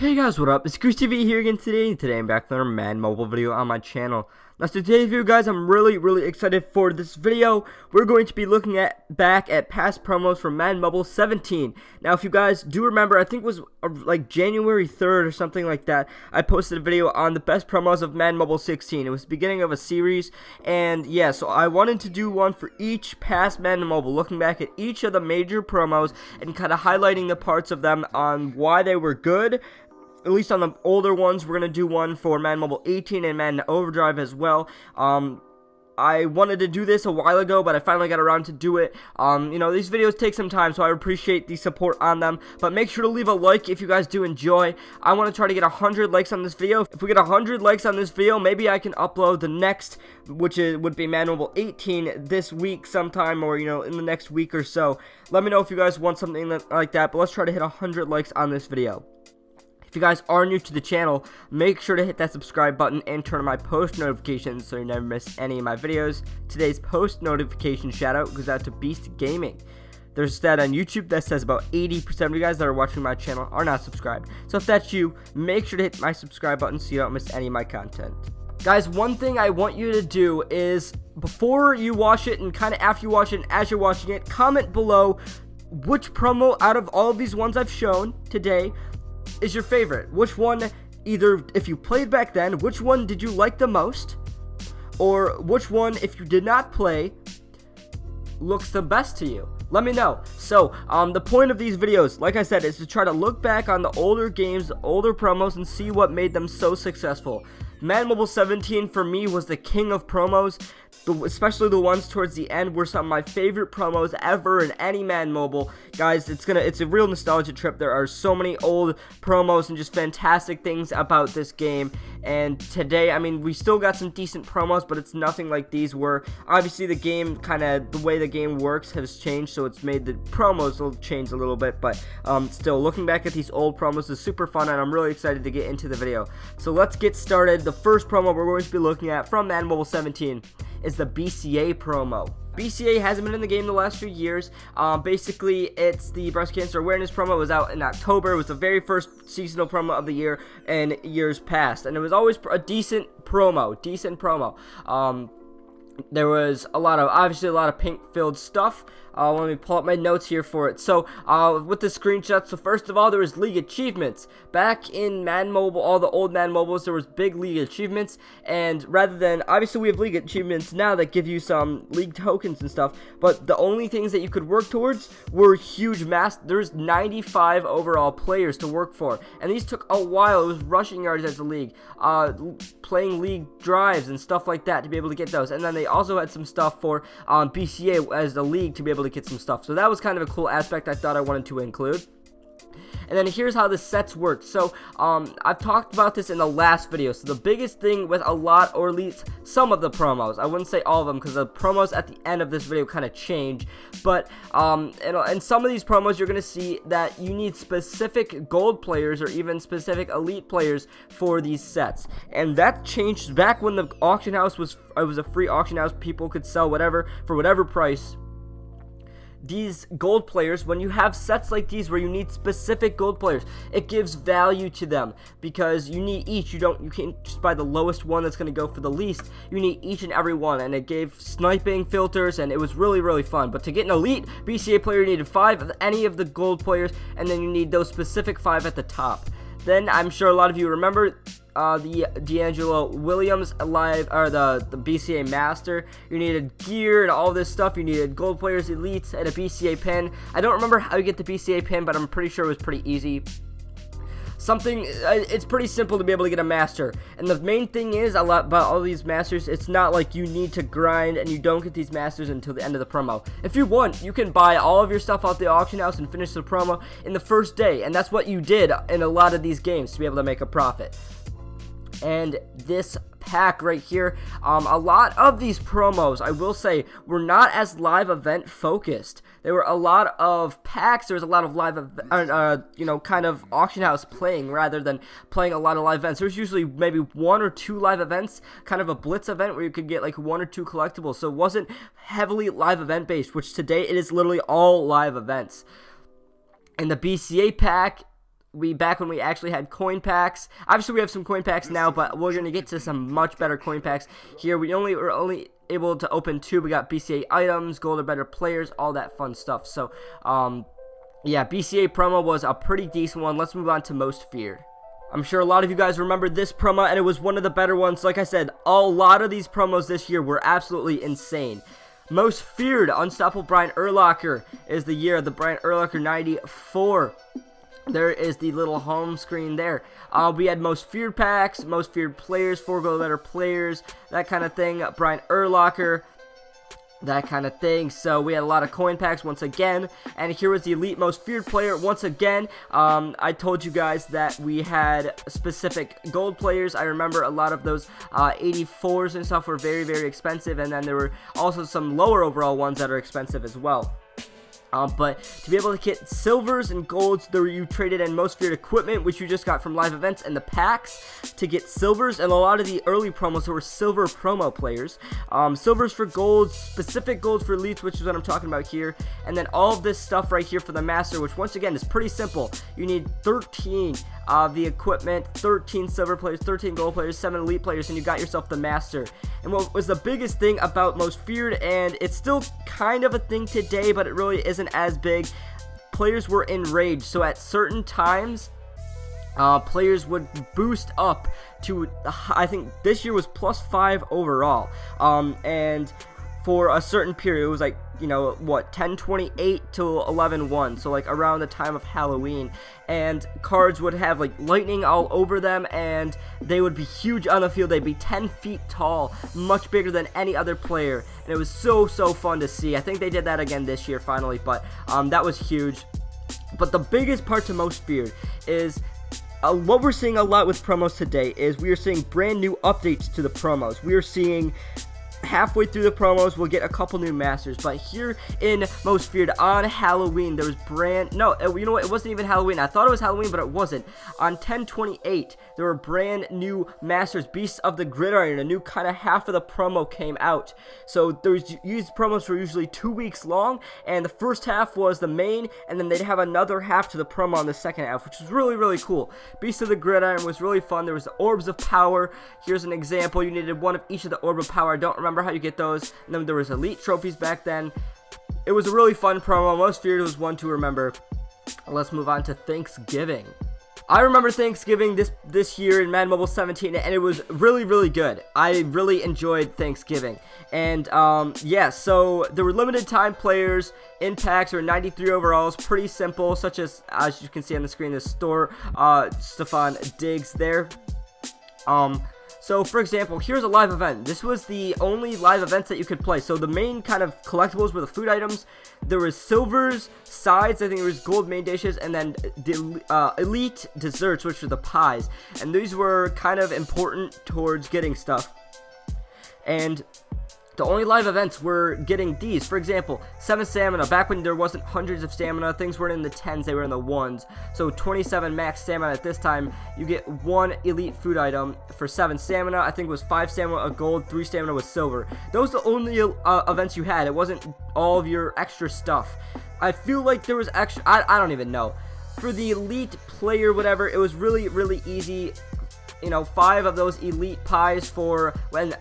Hey guys, what up? It's Goose TV here again today. Today I'm back with another Madden mobile video on my channel. Now, so today's video, guys, I'm really excited for this video. We're going to be looking back at past promos from Madden Mobile 17. Now, if you guys do remember, I think it was like January 3rd or something like that, I posted a video on the best promos of Madden Mobile 16. It was the beginning of a series, and yeah, so I wanted to do one for each past Madden Mobile, looking back at each of the major promos and kind of highlighting the parts of them on why they were good. At least on the older ones. We're going to do one for Madden Mobile 18 and Madden Overdrive as well. I wanted to do this a while ago, but I finally got around to do it. You know, these videos take some time, so I appreciate the support on them. But make sure to leave a like if you guys do enjoy. I want to try to get 100 likes on this video. If we get 100 likes on this video, maybe I can upload the next, which would be Madden Mobile 18 this week sometime, or, you know, in the next week or so. Let me know if you guys want something like that, but let's try to hit 100 likes on this video. If you guys are new to the channel, make sure to hit that subscribe button and turn on my post notifications so you never miss any of my videos. Today's post notification shout out goes out to Beast Gaming. There's a stat on YouTube that says about 80% of you guys that are watching my channel are not subscribed. So if that's you, make sure to hit my subscribe button so you don't miss any of my content. Guys, one thing I want you to do is, before you watch it and kind of after you watch it and as you're watching it, comment below which promo out of all of these ones I've shown today is your favorite. Which one, either if you played back then, which one did you like the most, or which one, if you did not play, looks the best to you? Let me know. So, the point of these videos, like I said, is to try to look back on the older games, the older promos, and see what made them so successful. Madden Mobile 17 for me was the king of promos. Especially the ones towards the end were some of my favorite promos ever in any Madden Mobile. Guys, it's a real nostalgia trip. There are so many old promos and just fantastic things about this game. And today, I mean, we still got some decent promos, but it's nothing like these were. Obviously, the game, the way the game works has changed, so it's made the promos change a little bit. But still, looking back at these old promos is super fun, and I'm really excited to get into the video. So let's get started. The first promo we're going to be looking at from Madden Mobile 17 is the BCA promo. BCA hasn't been in the game the last few years. Basically, it's the breast cancer awareness promo. It was out in October. It was the very first seasonal promo of the year in years past, and it was always a decent promo. There was obviously a lot of pink-filled stuff. Let me pull up my notes here for it. So, with the screenshots, so first of all, there was league achievements. Back in Madden Mobile, all the old Madden Mobiles, there was big league achievements, and rather than, obviously we have league achievements now that give you some league tokens and stuff, but the only things that you could work towards were huge there's 95 overall players to work for, and these took a while. It was rushing yards as a league, playing league drives and stuff like that to be able to get those, and then they also had some stuff for BCA as the league to be able to get some stuff. So that was kind of a cool aspect I thought I wanted to include. And then here's how the sets work. So, I've talked about this in the last video. So the biggest thing with a lot, or at least some of the promos, I wouldn't say all of them, because the promos at the end of this video kind of change. But, in some of these promos, you're going to see that you need specific gold players, or even specific elite players for these sets. And that changed back when the auction house was a free auction house. People could sell whatever, for whatever price. These gold players, when you have sets like these where you need specific gold players, it gives value to them, because you need each. You can't just buy the lowest one that's going to go for the least. You need each and every one, and it gave sniping filters, and it was really fun. But to get an elite BCA player, you needed 5 of any of the gold players, and then you need those specific 5 at the top. Then I'm sure a lot of you remember the D'Angelo Williams the BCA Master. You needed gear and all this stuff. You needed gold players, elites, and a BCA pin. I don't remember how you get the BCA pin, but I'm pretty sure it was pretty easy. It's pretty simple to be able to get a master. And the main thing is about all these masters, it's not like you need to grind and you don't get these masters until the end of the promo. If you want, you can buy all of your stuff out the auction house and finish the promo in the first day, and that's what you did in a lot of these games to be able to make a profit. And this pack right here, a lot of these promos, I will say, were not as live event focused. There were a lot of packs. There was a lot of live, kind of auction house playing rather than playing a lot of live events. There was usually maybe 1 or 2 live events, kind of a blitz event where you could get like 1 or 2 collectibles. So it wasn't heavily live event based, which today it is literally all live events. And the BCA pack back when we actually had coin packs. Obviously, we have some coin packs now, but we're gonna get to some much better coin packs here. We're only able to open 2. We got BCA items, gold or better players, all that fun stuff. So, yeah, BCA promo was a pretty decent one. Let's move on to most feared. I'm sure a lot of you guys remember this promo, and it was one of the better ones. Like I said, a lot of these promos this year were absolutely insane. Most feared, Unstoppable Brian Urlacher is the year of the Brian Urlacher 94. There is the little home screen there. We had most feared packs, most feared players, 4 gold letter players, that kind of thing. Brian Urlacher, that kind of thing. So we had a lot of coin packs once again, and here was the elite most feared player once again. I told you guys that we had specific gold players. I remember a lot of those 84s and stuff were very, very expensive, and then there were also some lower overall ones that are expensive as well. But to be able to get silvers and golds, there you traded in most feared equipment, which you just got from live events, and the packs to get silvers. And a lot of the early promos, there were silver promo players. Silvers for golds, specific golds for elites, which is what I'm talking about here. And then all of this stuff right here for the master, which once again is pretty simple. You need 13 of the equipment, 13 silver players, 13 gold players, 7 elite players, and you got yourself the master. And what was the biggest thing about most feared, and it's still kind of a thing today, but it really isn't as big, players were enraged. So at certain times, players would boost up to, I think this year was +5 overall, and for a certain period, it was like, you know, what, 10/28 to 11/1, so like around the time of Halloween, and cards would have like lightning all over them, and they would be huge on the field. They'd be 10 feet tall, much bigger than any other player, and it was so fun to see. I think they did that again this year finally, but that was huge. But the biggest part to most feared is what we're seeing a lot with promos today is we are seeing brand new updates to the promos. We are seeing halfway through the promos, we'll get a couple new masters. But here in Most Feared on Halloween, there was you know what? It wasn't even Halloween. I thought it was Halloween, but it wasn't. On 10/28, there were brand new masters, Beasts of the Gridiron. A new kind of half of the promo came out. So these promos were usually 2 weeks long, and the first half was the main, and then they'd have another half to the promo on the second half, which was really cool. Beasts of the Gridiron was really fun. There was the Orbs of Power. Here's an example. You needed one of each of the Orb of Power. I don't remember how you get those. And then there was elite trophies back then. It was a really fun promo. Most Feared was one to remember. Let's move on to Thanksgiving. I remember Thanksgiving this year in Madden Mobile 17, and it was really good. I really enjoyed Thanksgiving. And yeah, so there were limited time players in packs, or 93 overalls, pretty simple, such as you can see on the screen, the store Stephon Diggs there. So, for example, here's a live event. This was the only live events that you could play. So, the main kind of collectibles were the food items. There was silvers, sides, I think there was gold main dishes, and then the elite desserts, which were the pies. And these were kind of important towards getting stuff. And the only live events were getting these. For example, 7 stamina. Back when there wasn't hundreds of stamina, things weren't in the 10s, they were in the 1s. So 27 max stamina at this time. You get 1 elite food item for 7 stamina. I think it was 5 stamina with gold, 3 stamina with silver. Those were the only events you had. It wasn't all of your extra stuff. I feel like there was extra, I don't even know. For the elite player, whatever, it was really easy. You know, 5 of those elite pies for,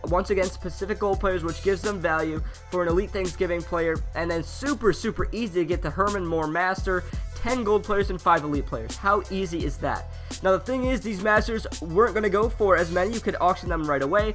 once again, specific gold players, which gives them value for an elite Thanksgiving player. And then super easy to get the Herman Moore Master, 10 gold players and 5 elite players. How easy is that? Now, the thing is, these masters weren't going to go for as many. You could auction them right away.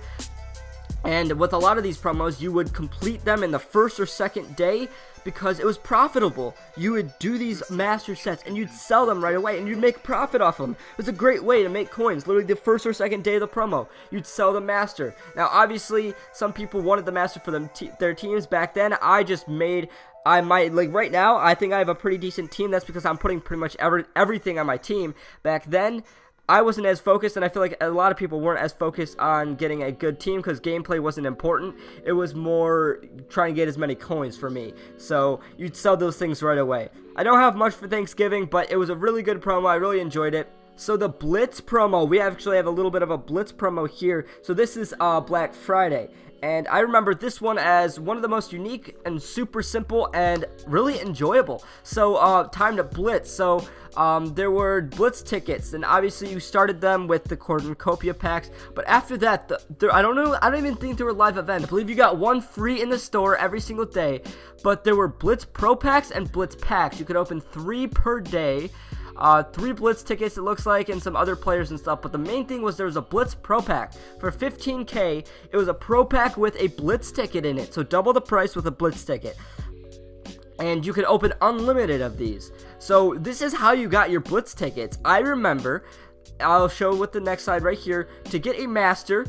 And with a lot of these promos, you would complete them in the first or second day because it was profitable. You would do these master sets and you'd sell them right away and you'd make profit off them. It was a great way to make coins. Literally the first or second day of the promo, you'd sell the master. Now, obviously, some people wanted the master for their teams. Back then, right now, I think I have a pretty decent team. That's because I'm putting pretty much everything on my team. Back then, I wasn't as focused, and I feel like a lot of people weren't as focused on getting a good team because gameplay wasn't important. It was more trying to get as many coins for me. So you'd sell those things right away. I don't have much for Thanksgiving, but it was a really good promo. I really enjoyed it. So the Blitz promo, we actually have a little bit of a Blitz promo here. So this is Black Friday. And I remember this one as one of the most unique and super simple and really enjoyable. So time to Blitz. So there were Blitz tickets, and obviously you started them with the cornucopia packs. But after that, I don't even think there were live events. I believe you got one free in the store every single day. But there were Blitz Pro packs and Blitz packs. You could open 3 per day. 3 Blitz tickets, it looks like, and some other players and stuff. But the main thing was there was a Blitz Pro Pack for 15K. It was a Pro Pack with a Blitz ticket in it, so double the price with a Blitz ticket. And you could open unlimited of these. So this is how you got your Blitz tickets. I remember, I'll show with the next slide right here. To get a master,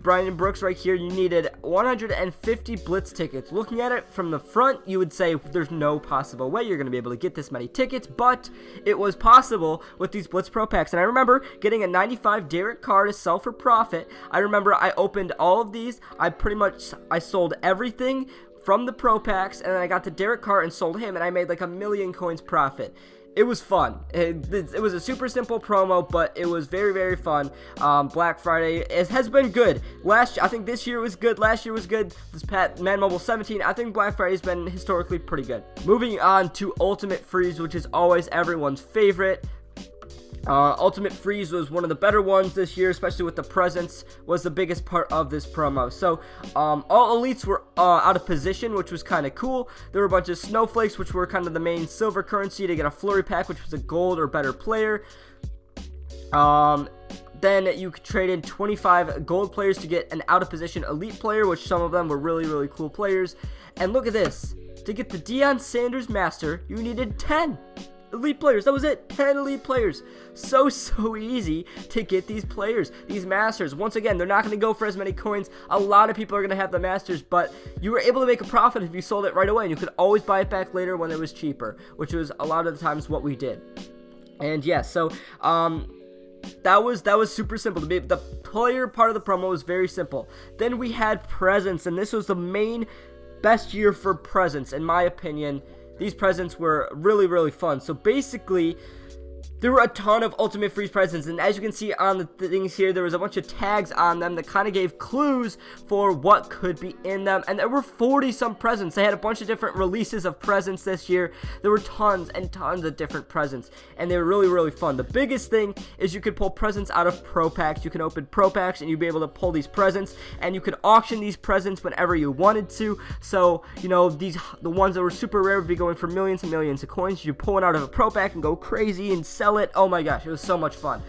Brian Brooks right here, you needed 150 Blitz tickets. Looking at it from the front, you would say there's no possible way you're going to be able to get this many tickets, but it was possible with these Blitz Pro Packs. And I remember getting a 95 Derek Carr to sell for profit. I remember I opened all of these. I sold everything from the Pro Packs, and then I got the Derek Carr and sold him, and I made like 1,000,000 coins profit. It was fun. It was a super simple promo, but it was very, very fun. Black Friday has been good. I think this year was good. Last year was good. This Madden Mobile 17, I think Black Friday's been historically pretty good. Moving on to Ultimate Freeze, which is always everyone's favorite. Ultimate Freeze was one of the better ones this year, especially with the presents, was the biggest part of this promo. So, all elites were out of position, which was kind of cool. There were a bunch of snowflakes, which were kind of the main silver currency to get a flurry pack, which was a gold or better player. Then you could trade in 25 gold players to get an out of position elite player, which some of them were really, really cool players. And look at this. To get the Deion Sanders Master, you needed 10 elite players. That was it. 10 elite players. So easy to get these players, these masters. Once again, they're not going to go for as many coins. A lot of people are going to have the masters, but you were able to make a profit if you sold it right away, and you could always buy it back later when it was cheaper, which was a lot of the times what we did. And yeah, so that was super simple. The player part of the promo was very simple. Then we had presents, and this was the best year for presents, in my opinion. These presents were really, really fun. So basically, there were a ton of Ultimate Freeze presents, and as you can see on the things here, there was a bunch of tags on them that kind of gave clues for what could be in them, and there were 40-some presents. They had a bunch of different releases of presents this year. There were tons and tons of different presents, and they were really, really fun. The biggest thing is you could pull presents out of Pro Packs. You can open Pro Packs, and you'd be able to pull these presents, and you could auction these presents whenever you wanted to. So, you know, the ones that were super rare would be going for millions and millions of coins. You pull it out of a Pro Pack and go crazy and sell it. Oh my gosh, it was so much fun.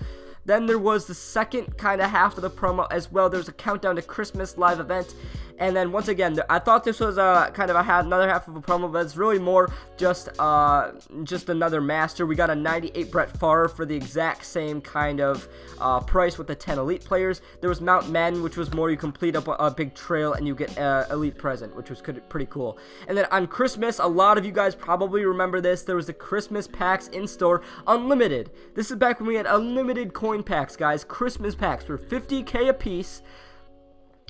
Then there was the second kind of half of the promo as well. There was a countdown to Christmas live event. And then once again, I thought this was another half of a promo, but it's really more just another master. We got a 98 Brett Favre for the exact same kind of price with the 10 elite players. There was Mount Madden, which was more you complete up a big trail and you get an elite present, which was pretty cool. And then on Christmas, a lot of you guys probably remember this. There was the Christmas packs in store, unlimited. This is back when we had unlimited coin packs, guys. Christmas packs for 50K a piece.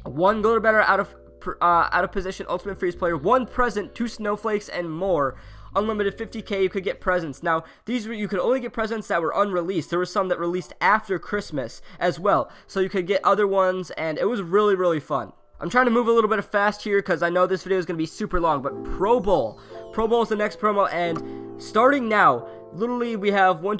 1 gold or better out of position Ultimate Freeze player, 1 present, 2 snowflakes, and more. Unlimited 50K, you could get presents. Now, you could only get presents that were unreleased. There were some that released after Christmas as well, so you could get other ones, and it was really, really fun. I'm trying to move a little bit fast here because I know this video is going to be super long, but Pro Bowl is the next promo, and starting now, literally we have 5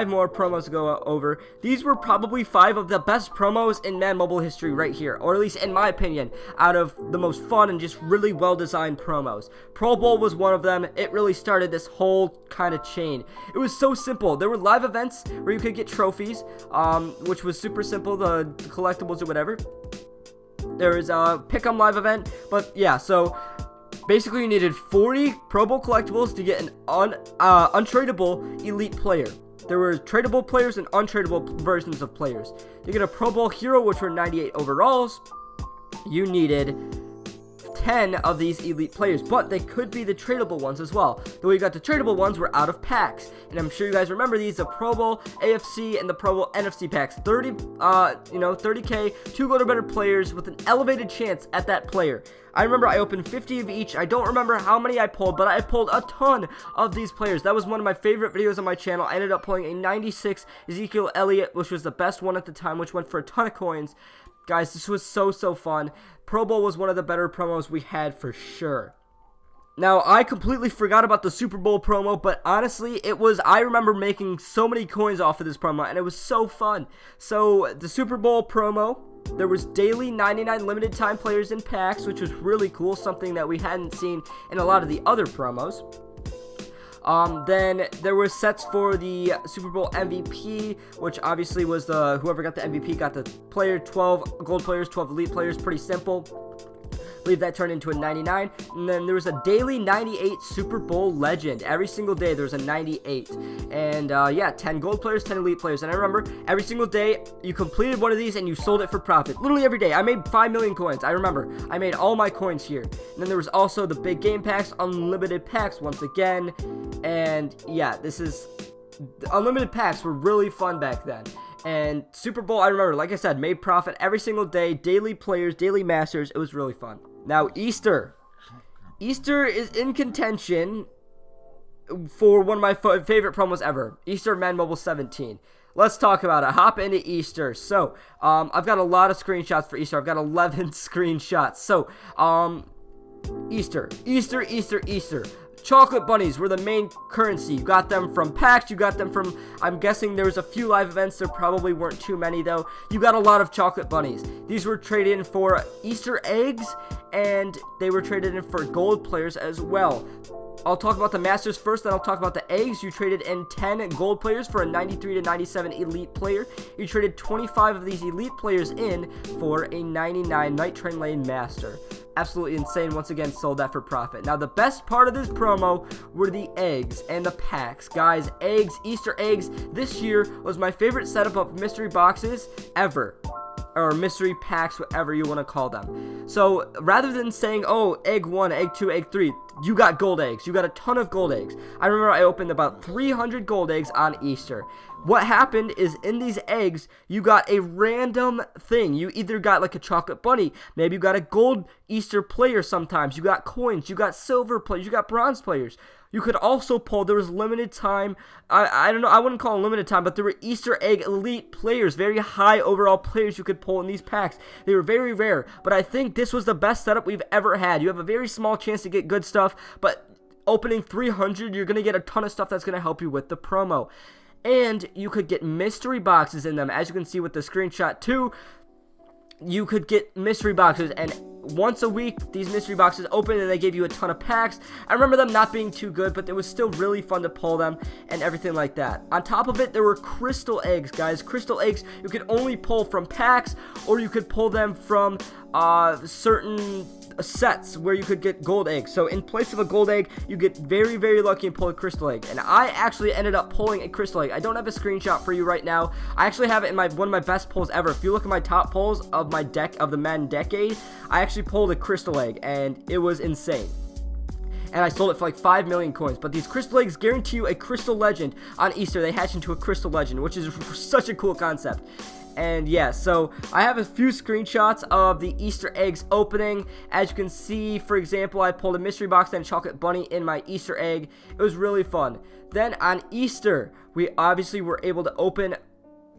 more promos to go over. These were probably 5 of the best promos in Madden Mobile history right here, or at least in my opinion, out of the most fun and just really well designed promos. Pro Bowl was one of them. It really started this whole kind of chain. It was so simple. There were live events where you could get trophies, which was super simple, the collectibles or whatever. There was a pick-em live event, but yeah, so basically you needed 40 Pro Bowl collectibles to get an untradeable elite player. There were tradable players and untradeable versions of players. To get a Pro Bowl hero, which were 98 overalls, you needed 10 of these elite players, but they could be the tradable ones as well. The way you got the tradable ones were out of packs, and I'm sure you guys remember these: the Pro Bowl AFC and the Pro Bowl NFC packs. 30k, 2 gold or better players with an elevated chance at that player. I remember I opened 50 of each. I don't remember how many I pulled, but I pulled a ton of these players. That was one of my favorite videos on my channel. I ended up pulling a 96 Ezekiel Elliott, which was the best one at the time, which went for a ton of coins. Guys, this was so fun. Pro Bowl was one of the better promos we had for sure. Now, I completely forgot about the Super Bowl promo, but honestly, I remember making so many coins off of this promo, and it was so fun. So, the Super Bowl promo, there was daily 99 limited time players in packs, which was really cool, something that we hadn't seen in a lot of the other promos. Then there were sets for the Super Bowl MVP, which obviously was whoever got the MVP got the player. 12 gold players, 12 elite players, pretty simple. I believe that turned into a 99. And then there was a daily 98 Super Bowl legend. Every single day there was a 98. And yeah, 10 gold players, 10 elite players. And I remember every single day you completed one of these and you sold it for profit. Literally every day. I made 5 million coins. I remember. I made all my coins here. And then there was also the big game packs, unlimited packs once again. And yeah, unlimited packs were really fun back then. And Super Bowl, I remember, like I said, made profit every single day. Daily players, daily masters. It was really fun. Now, Easter. Easter is in contention for one of my favorite promos ever. Easter Madden Mobile 17. Let's talk about it. Hop into Easter. So, I've got a lot of screenshots for Easter. I've got 11 screenshots. So, Easter. Chocolate bunnies were the main currency. You got them from packs, you got them from, I'm guessing there was a few live events, there probably weren't too many though. You got a lot of chocolate bunnies. These were traded in for Easter eggs, and they were traded in for gold players as well. I'll talk about the Masters first, then I'll talk about the eggs. You traded in 10 gold players for a 93 to 97 elite player. You traded 25 of these elite players in for a 99 Night Train Lane Master. Absolutely insane. Once again, sold that for profit. Now, the best part of this promo were the eggs and the packs. Guys, eggs, Easter eggs, this year was my favorite setup of mystery boxes ever. Or mystery packs, whatever you want to call them. So, rather than saying, oh, egg 1, egg 2, egg 3, you got gold eggs. You got a ton of gold eggs. I remember I opened about 300 gold eggs on Easter. What happened is, in these eggs, you got a random thing. You either got like a chocolate bunny, maybe you got a gold Easter player sometimes, you got coins, you got silver players, you got bronze players. You could also pull, there was limited time, I don't know, I wouldn't call it limited time, but there were Easter egg elite players, very high overall players you could pull in these packs. They were very rare, but I think this was the best setup we've ever had. You have a very small chance to get good stuff, but opening 300, you're going to get a ton of stuff that's going to help you with the promo. And you could get mystery boxes in them, as you can see with the screenshot too. You could get mystery boxes, and once a week these mystery boxes open and they gave you a ton of packs. I remember them not being too good, but it was still really fun to pull them and everything like that. On top of it, there were crystal eggs, guys. Crystal eggs you could only pull from packs, or you could pull them from certain sets where you could get gold eggs. So in place of a gold egg, you get very lucky and pull a crystal egg. And I actually ended up pulling a crystal egg. I don't have a screenshot for you right now. I actually have it in one of my best pulls ever. If you look at my top pulls of my deck of the Madden decade, I actually pulled a crystal egg, and it was insane. And I sold it for like 5 million coins. But these crystal eggs guarantee you a crystal legend on Easter. They hatch into a crystal legend, which is such a cool concept. And yeah, so I have a few screenshots of the Easter eggs opening. As you can see, for example, I pulled a mystery box and a chocolate bunny in my Easter egg. It was really fun. Then on Easter, we obviously were able to open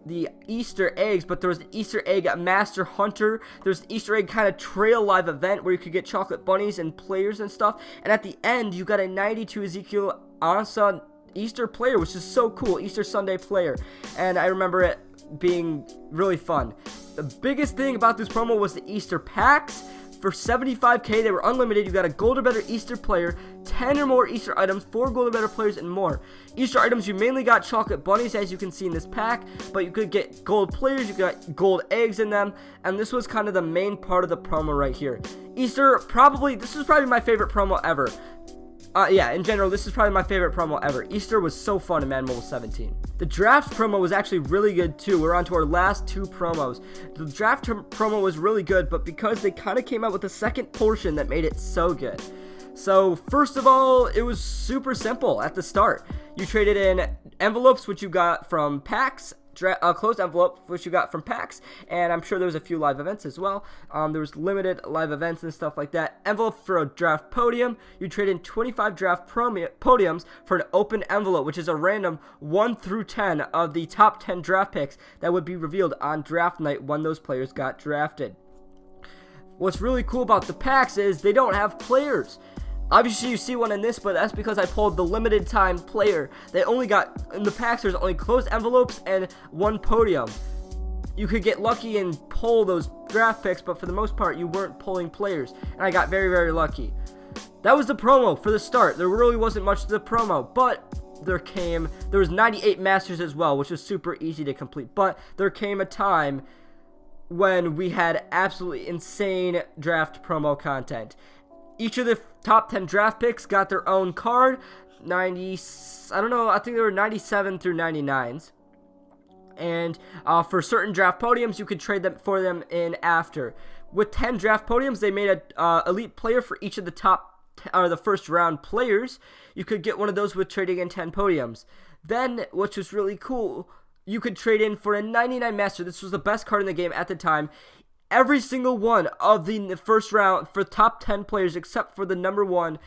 the Easter eggs, but there was an Easter egg Master Hunter. There's an Easter egg kind of trail live event where you could get chocolate bunnies and players and stuff. And at the end, you got a 92 Ezekiel Ansa Easter player, which is so cool. Easter Sunday player. And I remember it being really fun. The biggest thing about this promo was the Easter packs. For 75k, they were unlimited. You got a gold or better Easter player, 10 or more Easter items, 4 gold or better players, and more. Easter items, you mainly got chocolate bunnies, as you can see in this pack, but you could get gold players, you got gold eggs in them, and this was kind of the main part of the promo right here. Easter, this was probably my favorite promo ever. Yeah, in general, this is probably my favorite promo ever. Easter was so fun in Madden Mobile 17. The draft promo was actually really good too. We're on to our last 2 promos. The draft promo was really good, but because they kind of came out with a second portion that made it so good. So, first of all, it was super simple at the start. You traded in envelopes, which you got from packs, closed envelope, which you got from packs, and I'm sure there was a few live events as well. There was limited live events and stuff like that. Envelope for a draft podium. You trade in 25 draft podiums for an open envelope, which is a random 1 through 10 of the top 10 draft picks that would be revealed on draft night when those players got drafted. What's really cool about the packs is they don't have players. Obviously, you see one in this, but that's because I pulled the limited time player. They only got, in the packs, there's only closed envelopes and 1 podium. You could get lucky and pull those draft picks, but for the most part, you weren't pulling players. And I got very, very lucky. That was the promo for the start. There really wasn't much to the promo, but there was 98 masters as well, which was super easy to complete. But there came a time when we had absolutely insane draft promo content. Each of the top 10 draft picks got their own card. I think there were 97 through 99s. And for certain draft podiums, you could trade them for them in after. With 10 draft podiums, they made a elite player for each of the first round players. You could get one of those with trading in 10 podiums. Then, which was really cool, you could trade in for a 99 master. This was the best card in the game at the time. Every single one of the first round for top 10 players except for the number 1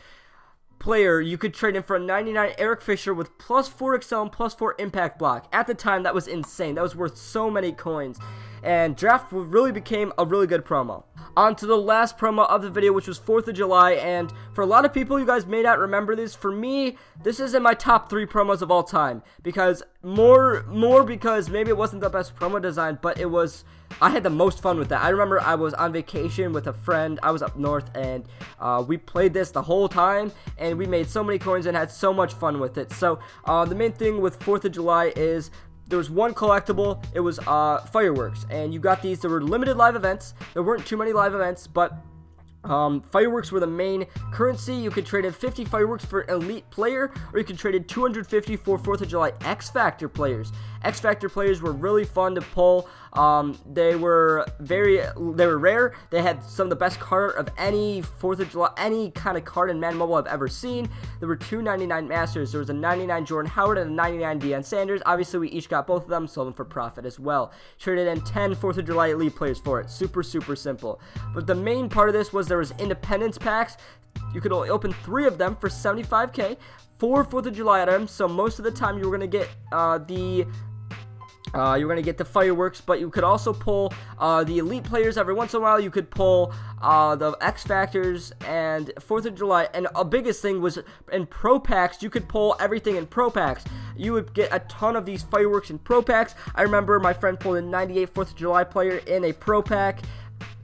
player, you could trade in for a 99 Eric Fisher with +4 excel and +4 impact block. At the time, that was insane. That was worth so many coins. And draft really became a really good promo. On to the last promo of the video, which was 4th of July, and for a lot of people, you guys may not remember this. For me, this is in my top 3 promos of all time, because more because maybe it wasn't the best promo design, but I had the most fun with that. I remember I was on vacation with a friend. I was up north, and we played this the whole time, and we made so many coins and had so much fun with it. So the main thing with 4th of July is there was one collectible. It was fireworks, and you got these. There were limited live events. There weren't too many live events, but fireworks were the main currency. You could trade in 50 fireworks for an elite player, or you could trade in 250 for 4th of July X Factor players. X Factor players were really fun to pull. They were rare. They had some of the best card of any 4th of July, any kind of card in Madden Mobile I've ever seen. There were 2 99 masters. There was a 99 Jordan Howard and a 99 Deion Sanders. Obviously, we each got both of them, sold them for profit as well. Traded in 10 4th of July elite players for it. Super, super simple. But the main part of this was there was independence packs. You could only open 3 of them for 75k. 4 4th of July items. So most of the time, you were gonna get the fireworks, but you could also pull the elite players every once in a while. You could pull the X Factors and 4th of July. And a biggest thing was in Pro Packs, you could pull everything in Pro Packs. You would get a ton of these fireworks in Pro Packs. I remember my friend pulled a 98 4th of July player in a Pro Pack.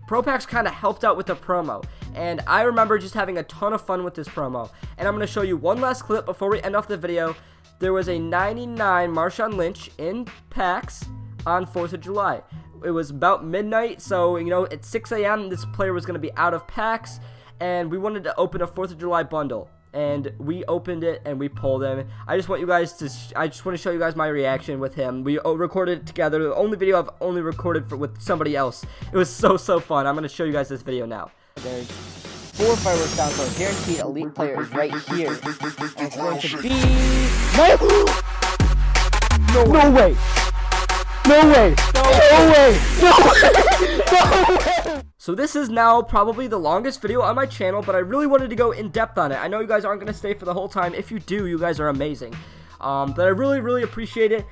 Pro Packs kind of helped out with the promo, and I remember just having a ton of fun with this promo. And I'm going to show you one last clip before we end off the video. There was a 99 Marshawn Lynch in packs on 4th of July. It was about midnight, so, at 6 a.m., this player was going to be out of packs, and we wanted to open a 4th of July bundle. And we opened it, and we pulled him. I just want to show you guys my reaction with him. We recorded it together. The only video I've only recorded with somebody else. It was so fun. I'm going to show you guys this video now. There's 4 fireworks down, so guaranteed elite player is right here. And it's going to be... No way! No way! No way! No way! So this is now probably the longest video on my channel, but I really wanted to go in depth on it. I know you guys aren't going to stay for the whole time. If you do, you guys are amazing. But I really appreciate it.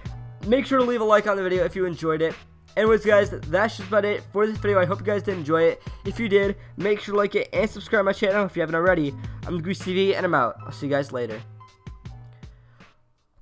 Make sure to leave a like on the video if you enjoyed it. Anyways, guys, that's just about it for this video. I hope you guys did enjoy it. If you did, make sure to like it and subscribe to my channel if you haven't already. I'm Goose TV, and I'm out. I'll see you guys later.